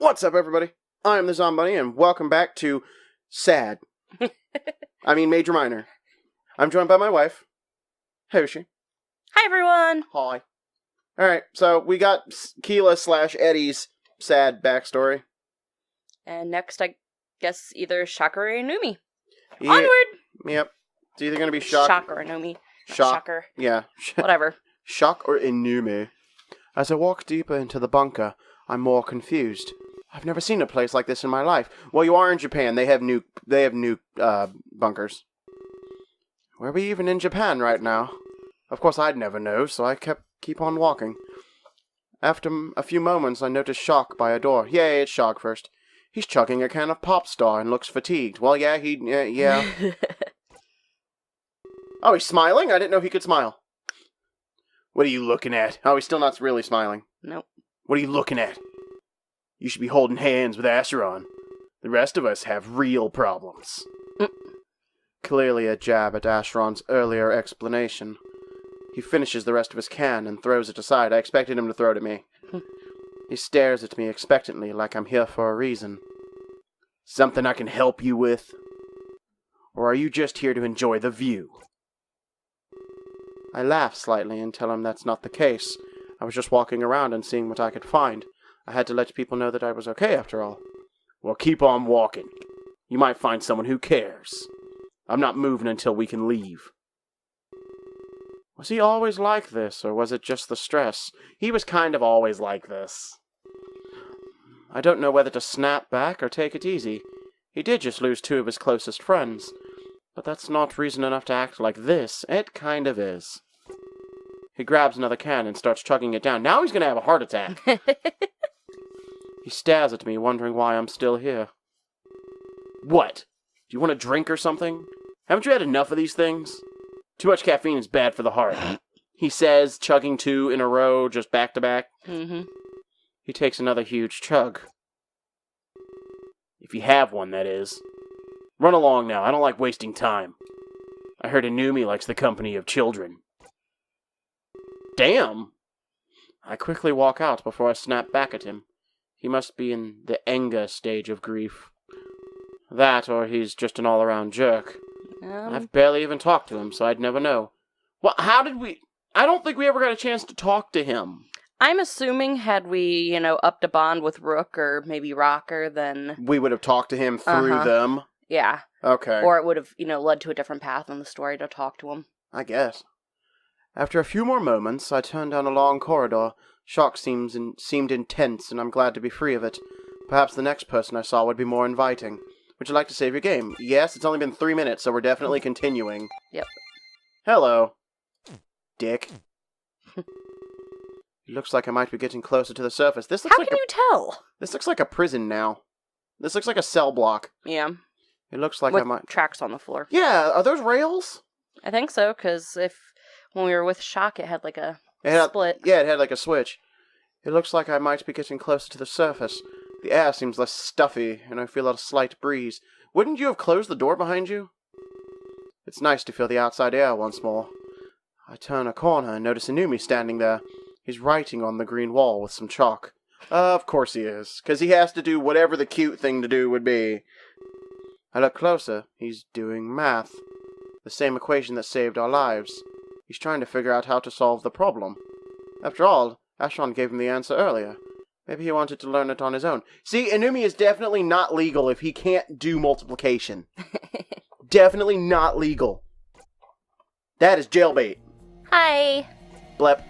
What's up, everybody? I'm the Zombunny, and welcome back to Sad. Major Minor. I'm joined by my wife. Hey, is she? Hi, everyone! Hi. Alright, so we got Keela/Eddie's sad backstory. And next, I guess, either Shock or Inumi. Yeah, Onward! Yep. It's either going to be Shock or Inumi. Shocker. Yeah. Whatever. Shock or Inumi. As I walk deeper into the bunker, I'm more confused. I've never seen a place like this in my life. Well, you are in Japan. They have nuke bunkers. Where are we even in Japan right now? Of course, I'd never know, so I keep on walking. After a few moments, I notice Shock by a door. Yay, it's Shock first. He's chugging a can of Pop Star and looks fatigued. Well, yeah, yeah. Oh, he's smiling? I didn't know he could smile. What are you looking at? Oh, he's still not really smiling. Nope. What are you looking at? You should be holding hands with ṟouᴉW. The rest of us have real problems. Clearly a jab at ṟouᴉW's earlier explanation. He finishes the rest of his can and throws it aside. I expected him to throw it at me. He stares at me expectantly like I'm here for a reason. Something I can help you with? Or are you just here to enjoy the view? I laugh slightly and tell him that's not the case. I was just walking around and seeing what I could find. I had to let people know that I was okay after all. Well, keep on walking. You might find someone who cares. I'm not moving until we can leave. Was he always like this, or was it just the stress? He was kind of always like this. I don't know whether to snap back or take it easy. He did just lose two of his closest friends. But that's not reason enough to act like this. It kind of is. He grabs another can and starts chugging it down. Now he's going to have a heart attack. He stares at me, wondering why I'm still here. What? Do you want a drink or something? Haven't you had enough of these things? Too much caffeine is bad for the heart. He says, chugging two in a row, just back to back. Mm-hmm. He takes another huge chug. If you have one, that is. Run along now. I don't like wasting time. I heard Inumi likes the company of children. Damn! I quickly walk out before I snap back at him. He must be in the anger stage of grief. That, or he's just an all-around jerk. I've barely even talked to him, so I'd never know. Well, how did we... I don't think we ever got a chance to talk to him. I'm assuming had we, upped a bond with Rook or maybe Rocker, then... We would have talked to him through them? Yeah. Okay. Or it would have, led to a different path in the story to talk to him. I guess. After a few more moments, I turned down a long corridor. Shock seemed intense, and I'm glad to be free of it. Perhaps the next person I saw would be more inviting. Would you like to save your game? Yes, it's only been 3 minutes, so we're definitely continuing. Yep. Hello. Dick. It looks like I might be getting closer to the surface. How can you tell? This looks like a prison now. This looks like a cell block. Yeah. It looks like with I might... tracks on the floor. Yeah, are those rails? I think so, because when we were with Shock, it had like a split. Yeah, it had like a switch. It looks like I might be getting closer to the surface. The air seems less stuffy, and I feel a slight breeze. Wouldn't you have closed the door behind you? It's nice to feel the outside air once more. I turn a corner and notice Inumi standing there. He's writing on the green wall with some chalk. Of course he is, because he has to do whatever the cute thing to do would be. I look closer. He's doing math. The same equation that saved our lives. He's trying to figure out how to solve the problem. After all, ṟouᴉW gave him the answer earlier. Maybe he wanted to learn it on his own. See, Inumi is definitely not legal if he can't do multiplication. Definitely not legal. That is jailbait. Hi. Blep.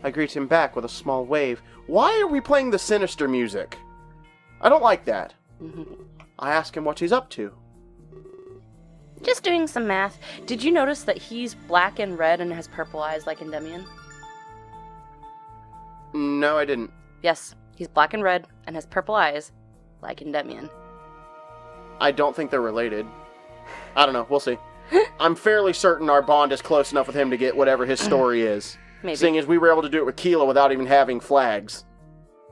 I greet him back with a small wave. Why are we playing the sinister music? I don't like that. I ask him what he's up to. Just doing some math. Did you notice that he's black and red and has purple eyes like Endymion? No, I didn't. Yes, he's black and red and has purple eyes like Endymion. I don't think they're related. I don't know. We'll see. I'm fairly certain our bond is close enough with him to get whatever his story is. Maybe. Seeing as we were able to do it with Keela without even having flags.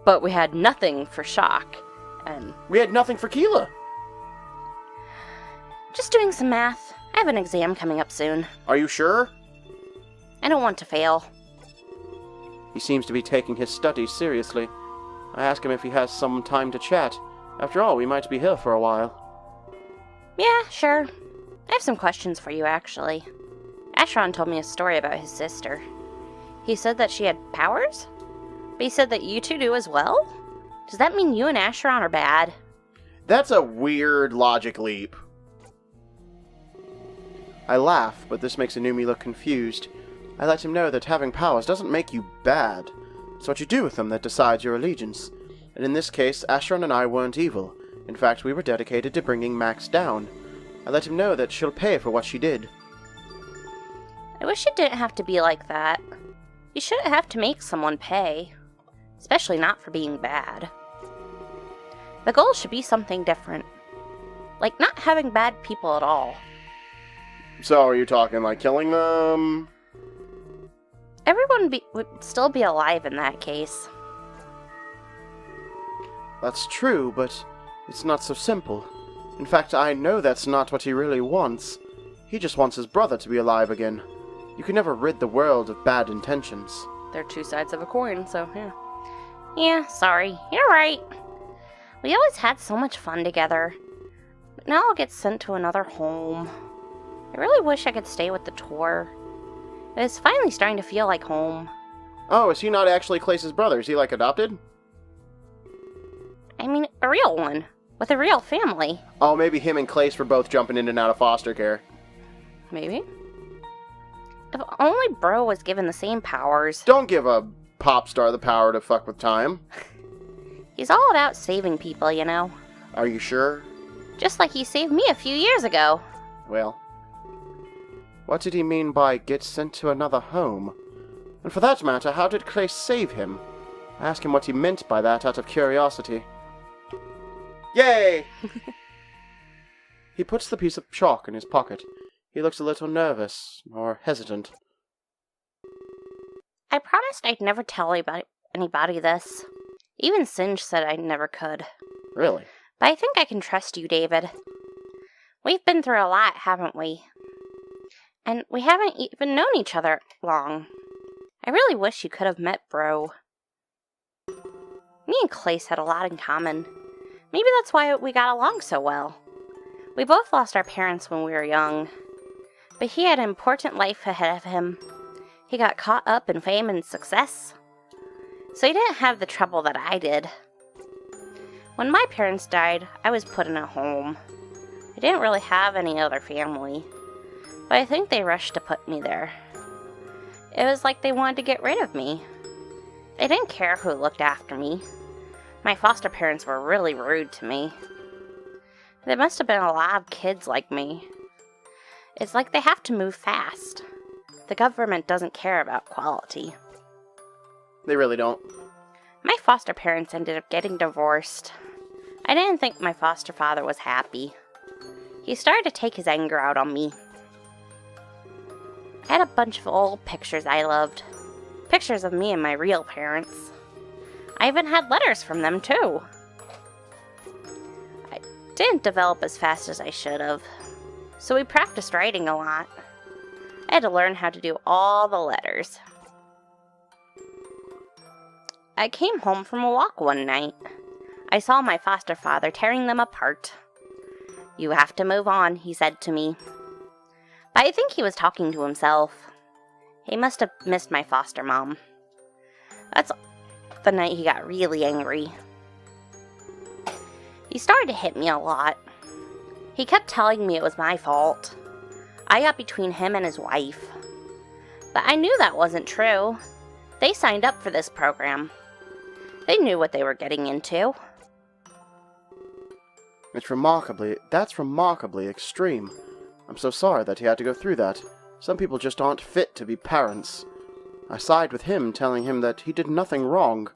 But we had nothing for Shock, and... We had nothing for Keela. Just doing some math. I have an exam coming up soon. Are you sure? I don't want to fail. He seems to be taking his studies seriously. I ask him if he has some time to chat. After all, we might be here for a while. Yeah, sure. I have some questions for you, actually. Ashron told me a story about his sister. He said that she had powers? But he said that you two do as well? Does that mean you and Ashron are bad? That's a weird logic leap. I laugh, but this makes Inumi look confused. I let him know that having powers doesn't make you bad. It's what you do with them that decides your allegiance. And in this case, Ashron and I weren't evil. In fact, we were dedicated to bringing Max down. I let him know that she'll pay for what she did. I wish it didn't have to be like that. You shouldn't have to make someone pay. Especially not for being bad. The goal should be something different. Like not having bad people at all. So, are you talking like killing them? Everyone would still be alive in that case. That's true, but it's not so simple. In fact, I know that's not what he really wants. He just wants his brother to be alive again. You can never rid the world of bad intentions. They're two sides of a coin, so yeah. Yeah, sorry. You're right. We always had so much fun together. But now I'll get sent to another home. I really wish I could stay with the tour. It's finally starting to feel like home. Oh, is he not actually Clace's brother? Is he, like, adopted? I mean, a real one. With a real family. Oh, maybe him and Clace were both jumping in and out of foster care. Maybe. If only Bro was given the same powers. Don't give a pop star the power to fuck with time. He's all about saving people, you know. Are you sure? Just like he saved me a few years ago. Well, what did he mean by get sent to another home? And for that matter, how did Clace save him? I asked him what he meant by that out of curiosity. Yay! He puts the piece of chalk in his pocket. He looks a little nervous, or hesitant. I promised I'd never tell anybody this. Even Singe said I never could. Really? But I think I can trust you, David. We've been through a lot, haven't we? And we haven't even known each other long. I really wish you could have met Bro. Me and Clace had a lot in common. Maybe that's why we got along so well. We both lost our parents when we were young. But he had an important life ahead of him. He got caught up in fame and success. So he didn't have the trouble that I did. When my parents died, I was put in a home. I didn't really have any other family. But I think they rushed to put me there. It was like they wanted to get rid of me. They didn't care who looked after me. My foster parents were really rude to me. There must have been a lot of kids like me. It's like they have to move fast. The government doesn't care about quality. They really don't. My foster parents ended up getting divorced. I didn't think my foster father was happy. He started to take his anger out on me. I had a bunch of old pictures I loved. Pictures of me and my real parents. I even had letters from them, too. I didn't develop as fast as I should have, so we practiced writing a lot. I had to learn how to do all the letters. I came home from a walk one night. I saw my foster father tearing them apart. "You have to move on," he said to me. But I think he was talking to himself. He must have missed my foster mom. That's the night he got really angry. He started to hit me a lot. He kept telling me it was my fault. I got between him and his wife. But I knew that wasn't true. They signed up for this program. They knew what they were getting into. That's remarkably extreme. I'm so sorry that he had to go through that. Some people just aren't fit to be parents. I side with him, telling him that he did nothing wrong.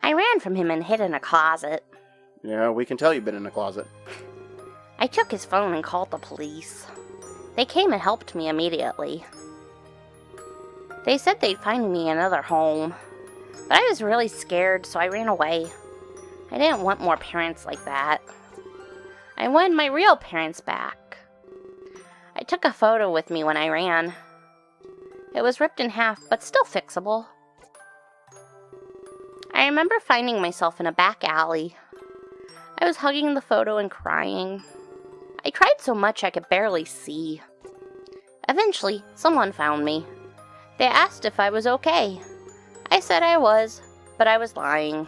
I ran from him and hid in a closet. Yeah, we can tell you've been in a closet. I took his phone and called the police. They came and helped me immediately. They said they'd find me another home. But I was really scared, so I ran away. I didn't want more parents like that. I wanted my real parents back. I took a photo with me when I ran. It was ripped in half, but still fixable. I I remember finding myself in a back alley. I was hugging the photo and crying. I cried so much I could barely see. Eventually, someone found me. They asked if I was okay. I said I was, but I was lying.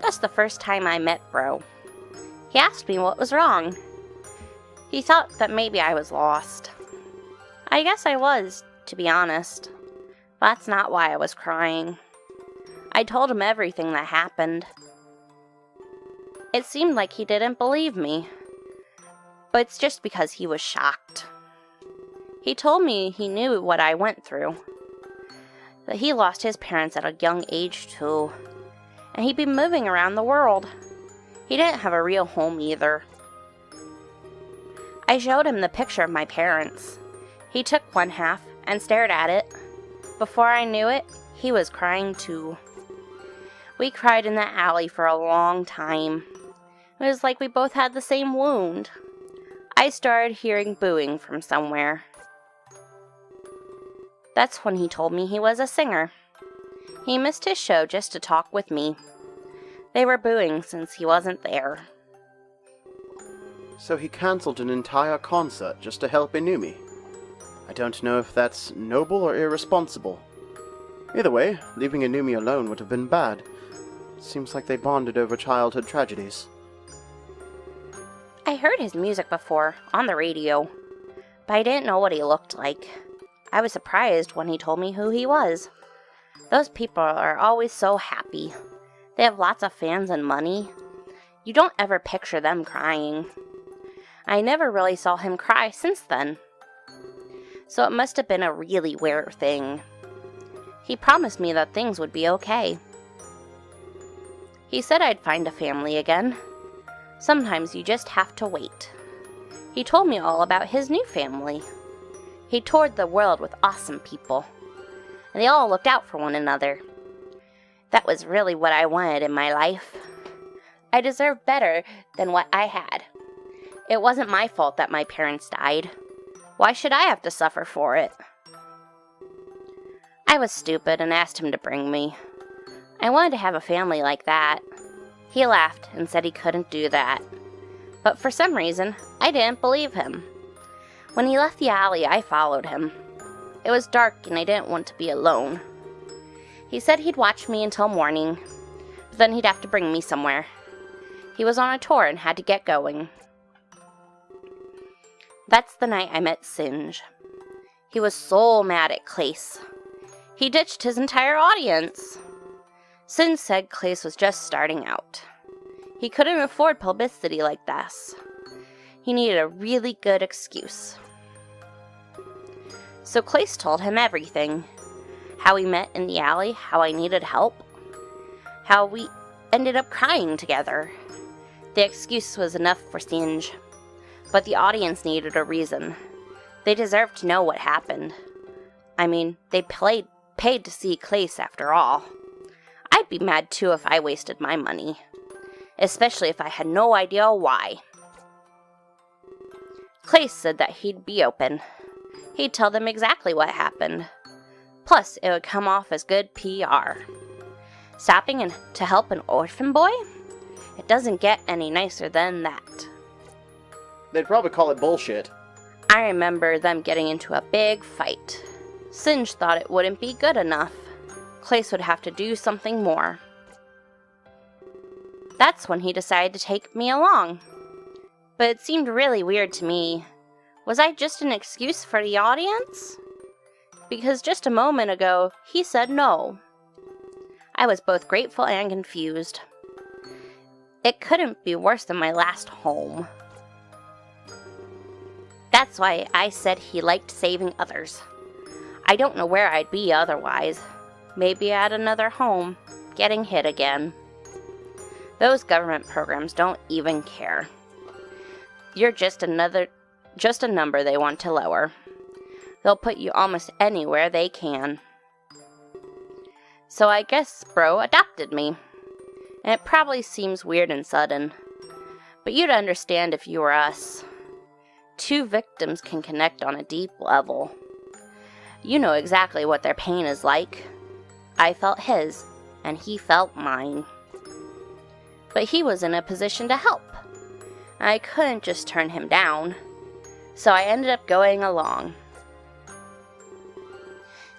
That's the first time I met Bro. He asked me what was wrong. He thought that maybe I was lost. I guess I was, to be honest. But that's not why I was crying. I told him everything that happened. It seemed like he didn't believe me. But it's just because he was shocked. He told me he knew what I went through. That he lost his parents at a young age too. And he'd been moving around the world. He didn't have a real home either. I showed him the picture of my parents. He took one half and stared at it. Before I knew it, he was crying too. We cried in that alley for a long time. It was like we both had the same wound. I started hearing booing from somewhere. That's when he told me he was a singer. He missed his show just to talk with me. They were booing since he wasn't there. So he cancelled an entire concert just to help Inumi. I don't know if that's noble or irresponsible. Either way, leaving Inumi alone would have been bad. Seems like they bonded over childhood tragedies. I heard his music before, on the radio, but I didn't know what he looked like. I was surprised when he told me who he was. Those people are always so happy. They have lots of fans and money. You don't ever picture them crying. I never really saw him cry since then. So it must have been a really weird thing. He promised me that things would be okay. He said I'd find a family again. Sometimes you just have to wait. He told me all about his new family. He toured the world with awesome people, and they all looked out for one another. That was really what I wanted in my life. I deserved better than what I had. It wasn't my fault that my parents died. Why should I have to suffer for it? I was stupid and asked him to bring me. I wanted to have a family like that. He laughed and said he couldn't do that. But for some reason, I didn't believe him. When he left the alley, I followed him. It was dark and I didn't want to be alone. He said he'd watch me until morning, but then he'd have to bring me somewhere. He was on a tour and had to get going. That's the night I met Singe. He was so mad at Clace. He ditched his entire audience. Singe said Clace was just starting out. He couldn't afford publicity like this. He needed a really good excuse. So Clace told him everything. How we met in the alley, how I needed help, how we ended up crying together. The excuse was enough for Singe, but the audience needed a reason. They deserved to know what happened. I mean, they paid to see Clace after all. I'd be mad too if I wasted my money, especially if I had no idea why. Clace said that he'd be open. He'd tell them exactly what happened. Plus, it would come off as good PR. Stopping to help an orphan boy? It doesn't get any nicer than that. They'd probably call it bullshit. I remember them getting into a big fight. Singe thought it wouldn't be good enough. Clace would have to do something more. That's when he decided to take me along. But it seemed really weird to me. Was I just an excuse for the audience? Because just a moment ago, he said no. I was both grateful and confused. It couldn't be worse than my last home. That's why I said he liked saving others. I don't know where I'd be otherwise. Maybe at another home, getting hit again. Those government programs don't even care. You're just a number they want to lower. They'll put you almost anywhere they can. So I guess Bro adopted me. And it probably seems weird and sudden, but you'd understand if you were us. Two victims can connect on a deep level. You know exactly what their pain is like. I felt his, and he felt mine. But he was in a position to help. I couldn't just turn him down, so I ended up going along.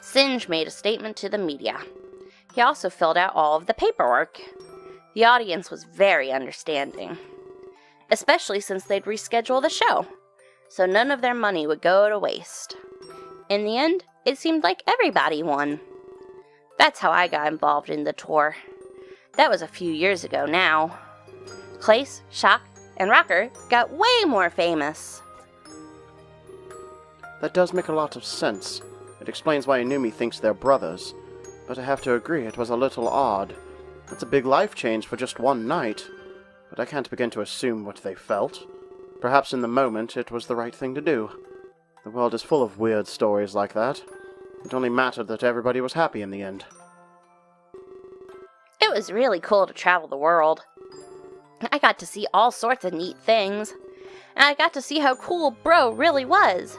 Singe made a statement to the media. He also filled out all of the paperwork. The audience was very understanding, especially since they'd reschedule the show, so none of their money would go to waste. In the end, it seemed like everybody won. That's how I got involved in the tour. That was a few years ago now. Clace, Shock, and Rocker got way more famous. That does make a lot of sense. It explains why Inumi thinks they're brothers. But I have to agree, it was a little odd. It's a big life change for just one night. But I can't begin to assume what they felt. Perhaps in the moment it was the right thing to do. The world is full of weird stories like that. It only mattered that everybody was happy in the end. It was really cool to travel the world. I got to see all sorts of neat things. And I got to see how cool Bro really was.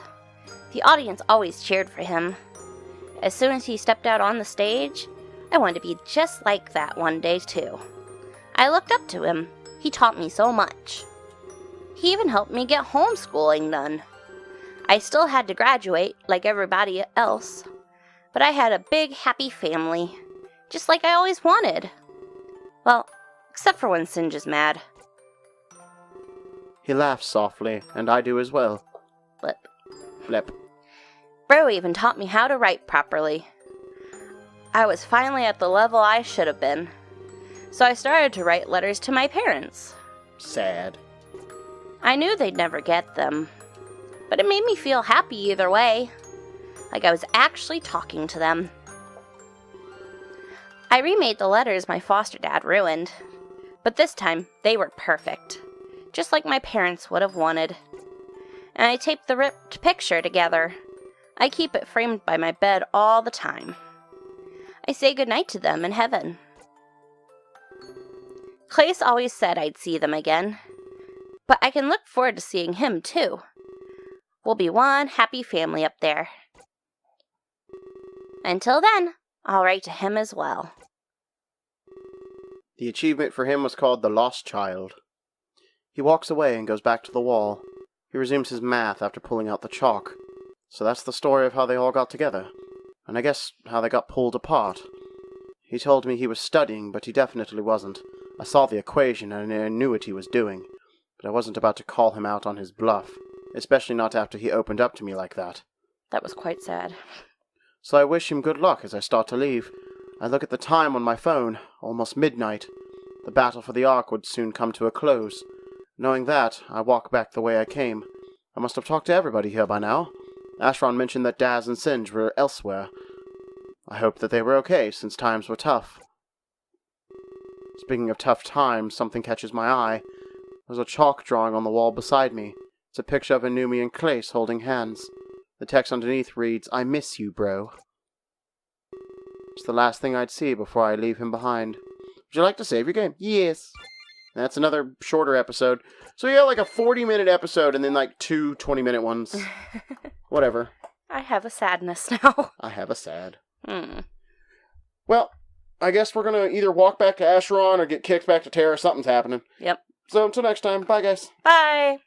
The audience always cheered for him. As soon as he stepped out on the stage, I wanted to be just like that one day too. I looked up to him. He taught me so much. He even helped me get homeschooling done. I still had to graduate like everybody else, but I had a big happy family, just like I always wanted. Well, except for when Singe is mad. He laughs softly, and I do as well. Flip. Flip. Bro even taught me how to write properly. I was finally at the level I should have been, so I started to write letters to my parents. Sad. I knew they'd never get them, but it made me feel happy either way, like I was actually talking to them. I remade the letters my foster dad ruined, but this time they were perfect, just like my parents would have wanted. And I taped the ripped picture together. I keep it framed by my bed all the time. I say goodnight to them in heaven. Clace always said I'd see them again, but I can look forward to seeing him too. We'll be one happy family up there. Until then, I'll write to him as well. The achievement for him was called the Lost Child. He walks away and goes back to the wall. He resumes his math after pulling out the chalk. So that's the story of how they all got together. And I guess how they got pulled apart. He told me he was studying, but he definitely wasn't. I saw the equation and I knew what he was doing. But I wasn't about to call him out on his bluff. Especially not after he opened up to me like that. That was quite sad. So I wish him good luck as I start to leave. I look at the time on my phone, almost midnight. The battle for the Ark would soon come to a close. Knowing that, I walk back the way I came. I must have talked to everybody here by now. Ashron mentioned that Daz and Singe were elsewhere. I hope that they were okay, since times were tough. Speaking of tough times, something catches my eye. There's a chalk drawing on the wall beside me. It's a picture of Inumi and Clace holding hands. The text underneath reads, "I miss you, bro." It's the last thing I'd see before I leave him behind. Would you like to save your game? Yes. That's another shorter episode. So yeah, like a 40-minute episode and then like two 20-minute ones. Whatever. I have a sadness now. I have a sad. Well, I guess we're going to either walk back to Acheron or get kicked back to Terra. Something's happening. Yep. So until next time, bye guys. Bye.